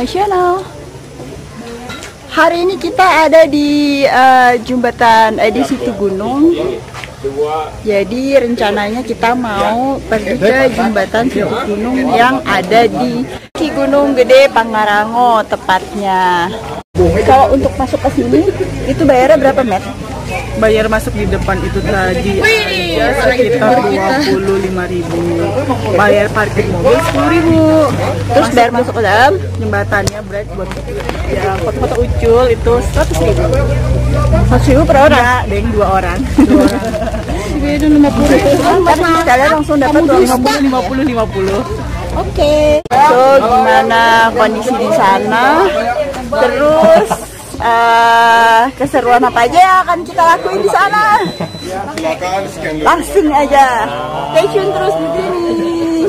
Channel. Hari ini kita ada di jembatan di situ gunung. Jadi rencananya kita mau pergi ke jembatan situ gunung yang ada di Gunung Gede Pangarango tepatnya. Kalau untuk masuk ke sini itu bayarnya berapa, Met? Bayar masuk di depan itu tadi aja sekitar 25.000. Bayar parkir mobil 10.000. Terus bayar masuk ke dalam Jembatannya berat buat ya foto-foto ucul itu 100.000. 100.000 per orang? Ya, deng 2 orang. Itu 50. Tapi kalian langsung dapat 50. Oke. So gimana kondisi di sana? Terus keseruan apa aja yang akan kita lakuin di sana? Langsung aja. Stay tune terus di sini.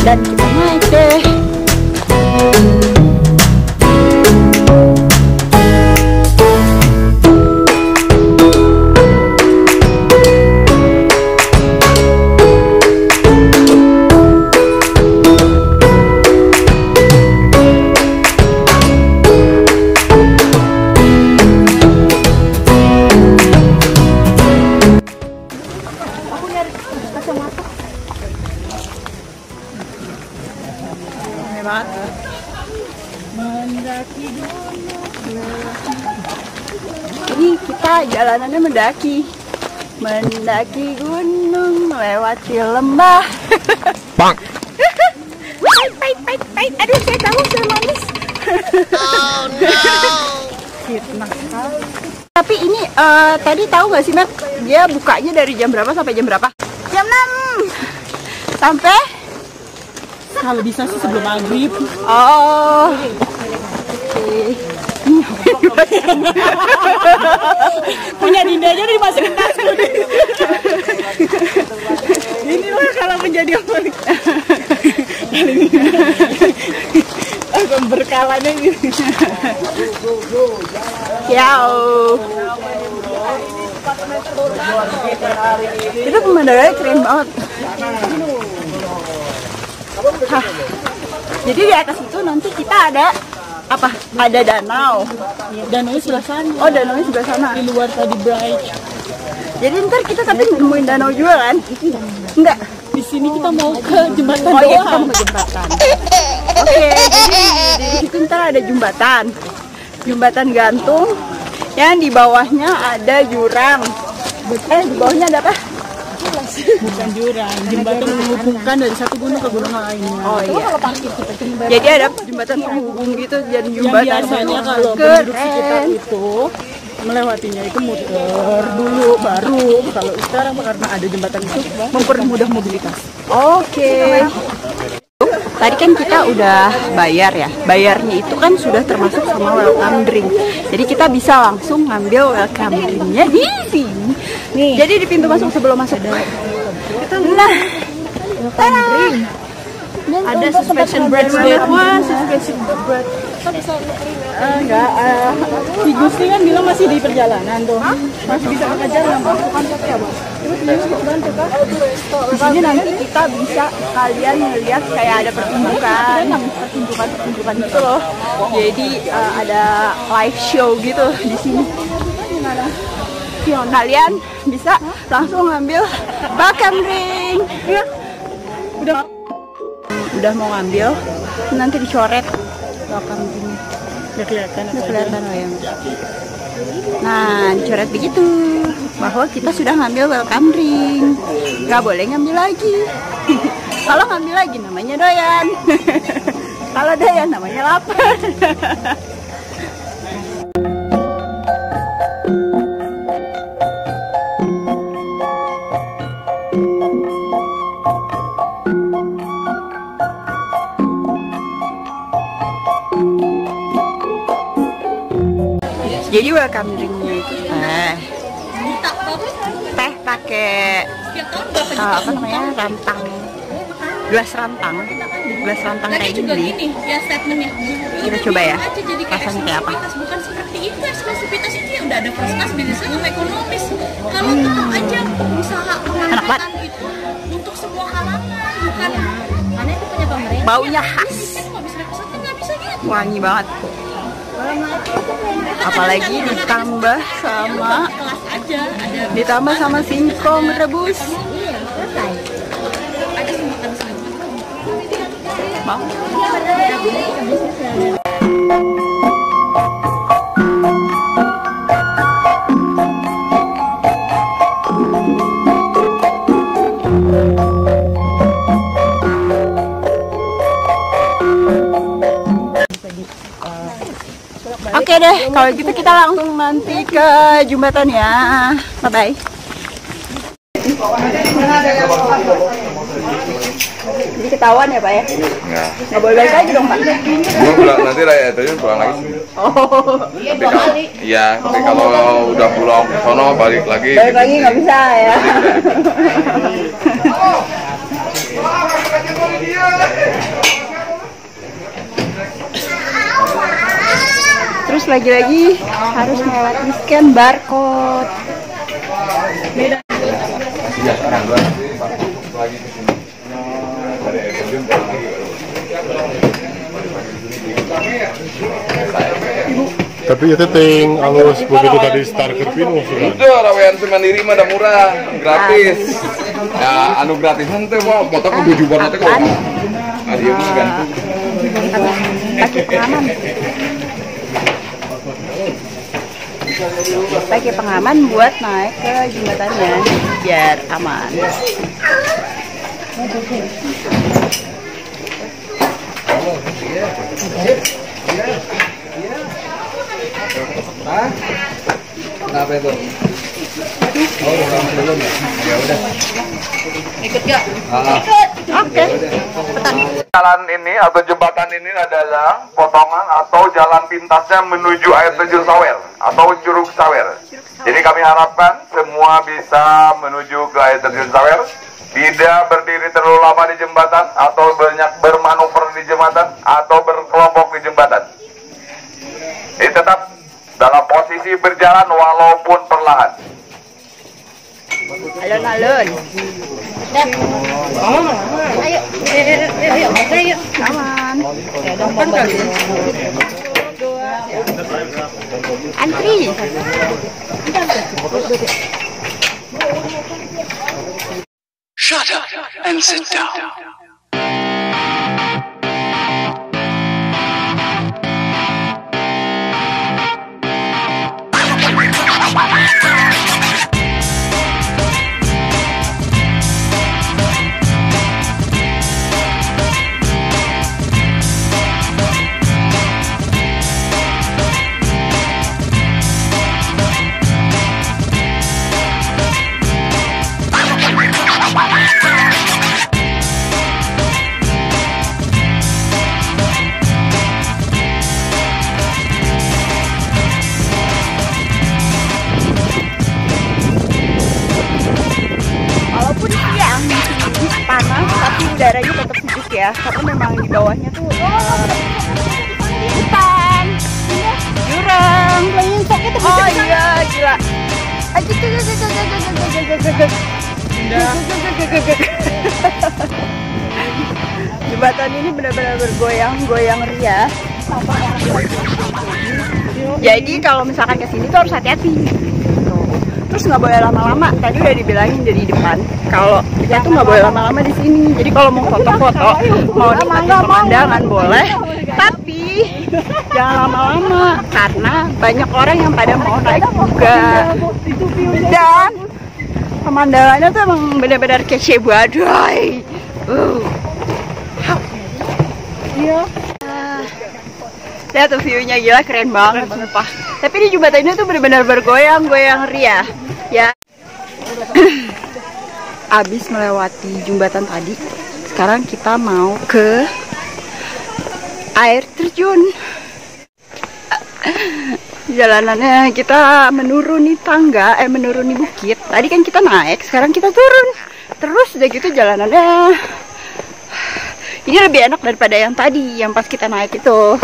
Dan kita naik deh. Ini kita jalanannya mendaki gunung, melewati lembah. Bang. Pait. Aduh, saya tahu saya manis. Oh no. Tapi ini tadi tahu nggak sih, Matt? Dia bukanya dari jam berapa sampai jam berapa? Jam 6 sampai? Kalau bisa sih sebelum maghrib. Oh. Punya Dinda aja dimasukin tas. Inilah kalau menjadi orang. Berkalanya gitu. Ciao. Itu pemandangannya keren banget. Hah. Jadi di atas itu nanti kita ada apa? Ada danau. Danau sebelah sana. Oh, danau sebelah sana. Di luar tadi bright. Jadi ntar kita tapi nemuin danau juga kan? Enggak. Di sini kita mau ke jembatan Oh iya, doang. kita mau ke jembatan. Oke, jadi di situ ntar ada jembatan gantung yang di bawahnya ada jurang. Di bawahnya ada apa? Bukan jurang, jembatan menghubungkan dari satu gunung ke gunung lainnya. Oh iya. Jadi ada jembatan penghubung gitu dan Yang jembatan biasanya kalau penduduk sekitar itu melewatinya itu muter dulu baru. Kalau sekarang karena ada jembatan itu mempermudah mobilitas. Oke. Tadi kan kita udah bayar ya. Bayarnya itu kan sudah termasuk sama welcome drink. Jadi kita bisa langsung ngambil welcome drinknya di sini. Nih. Jadi di pintu masuk sebelum masuk. Nah, welcome drink. Ada suspension bread. Wah, suspension bread. Enggak, si Gusti kan bilang masih di perjalanan tuh. Masih bisa pakai jalan, bukan pakai apa? Di sini nanti kita bisa kalian melihat kayak ada pertunjukan gitu loh. Jadi ada live show gitu di sini. Kalian bisa langsung ngambil welcome drink. Udah mau ngambil, nanti dicoret welcome drink. Udah kelihatan. Oh ya. Nah, dicoret begitu bahwa kita sudah ngambil welcome drink. Nggak boleh ngambil lagi. Kalau ngambil lagi namanya doyan. Kalau doyan namanya lapar. Jadi welcome drinknya itu teh pakai apa namanya rantang gelas rantang kayak gini. Ya statementnya. Kita coba ya, rasanya kayak apa? Bukan seperti itu, eksklusivitas itu ya udah ada first class, bisnis umum, ekonomis. Kalau tetap aja usaha pengangkatan itu untuk semua kalangan, bukan karena itu punya pemerintah. Baunya khas, Nggak bisa representasi, nggak bisa gitu. wangi banget. Apalagi ditambah sama Kelas aja ada. ditambah sama singkong rebus. Ada sebutan selama. Mau? Oke deh, kalau gitu kita langsung nanti ke jembatan ya. Bye-bye. Jadi ketahuan ya Pak ya? Nggak boleh balik lagi dong Pak? Gue pulang nanti lah ya, tadi pulang lagi sih. Oh, Tapi kalau udah pulang ke sono balik lagi. balik lagi nggak bisa ya? Terus lagi-lagi harus melewati scan barcode. Beda. Ya, sekarang gue lagi ke sini. Dari Epidem pulang lagi. Tapi itu ting halus begitu tadi starter pinu sudah. Udah, rawean mandiri mah udah murah, gratis. Ya, anu gratis nanti mau motor ke tujuan nanti kok. Nah, dia mah gantung. Pakai pengaman buat naik ke jembatannya biar aman. Kenapa itu? Oh, belum ya? Ya udah. Ikut gak? Oke. Jalan ini atau jembatan ini adalah potongan atau jalan pintasnya menuju air terjun Sawer atau Curug Sawer. Jadi kami harapkan semua bisa menuju ke air terjun Sawer, tidak berdiri terlalu lama di jembatan atau banyak bermanuver di jembatan atau berkelompok di jembatan. Jadi tetap dalam posisi berjalan walaupun perlahan. Alun-alun. Ayo. Aman. Antri. Shut up and sit down. Panas tapi udaranya tetap sejuk ya, karena memang di bawahnya tuh hutan, jurang, oh iya gila, jembatan ini benar-benar bergoyang-goyang ria. Jadi kalau misalkan kesini tuh harus hati-hati. Terus nggak boleh lama-lama. Tadi udah dibilangin dari depan kalau kita tuh nggak boleh lama-lama di sini. Jadi kalau mau foto-foto, mau nikmatin pemandangan boleh, tapi jangan lama-lama karena banyak orang yang pada mau naik juga. Dan pemandangannya tuh emang benar-benar kece badai. Lihat tuh view-nya, gila keren banget sumpah. Tapi di jembatan ini tuh benar-benar bergoyang-goyang ria. Ya. Abis melewati jembatan tadi, sekarang kita mau ke air terjun. Jalanannya kita menuruni tangga, menuruni bukit. Tadi kan kita naik, sekarang kita turun. Terus udah gitu jalanannya Ini lebih enak daripada yang tadi, yang pas kita naik itu.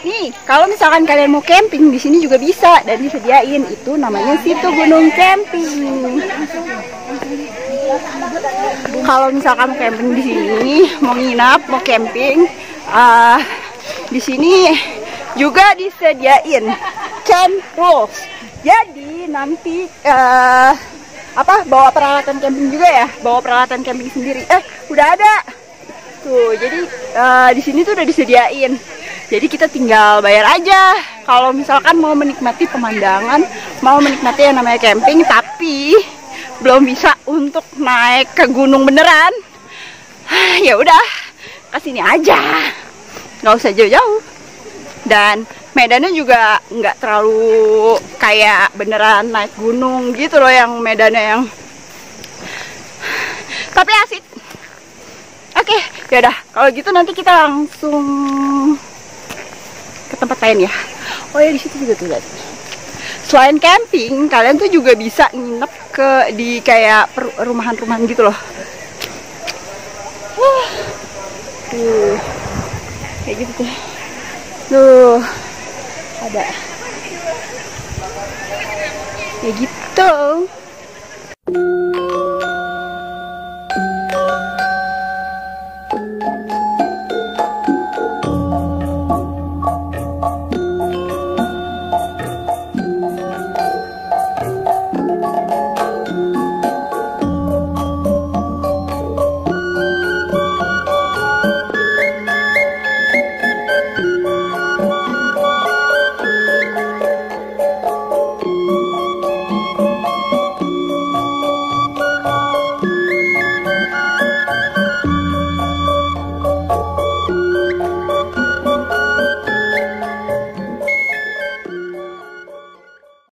Nih, kalau misalkan kalian mau camping di sini juga bisa dan disediain. Itu namanya Situ Gunung Camping. Kalau misalkan camping di sini, mau nginap, mau camping, di sini juga disediain camp rules. Jadi nanti bawa peralatan camping juga ya, bawa peralatan camping sendiri. Udah ada. Tuh, jadi di sini tuh udah disediain. Jadi kita tinggal bayar aja. Kalau misalkan mau menikmati pemandangan, mau menikmati yang namanya camping, tapi belum bisa untuk naik ke gunung beneran, ya udah, kesini aja, nggak usah jauh-jauh. Dan medannya juga nggak terlalu kayak beneran naik gunung gitu loh, yang medannya yang, tapi asik. Oke, yaudah, kalau gitu nanti kita langsung ke tempat lain ya. Oh ya, di situ juga tuh guys. Selain camping, kalian tuh juga bisa nginep di kayak rumahan-rumahan gitu loh. Tuh, kayak gitu tuh. Tuh, ada. Kayak gitu.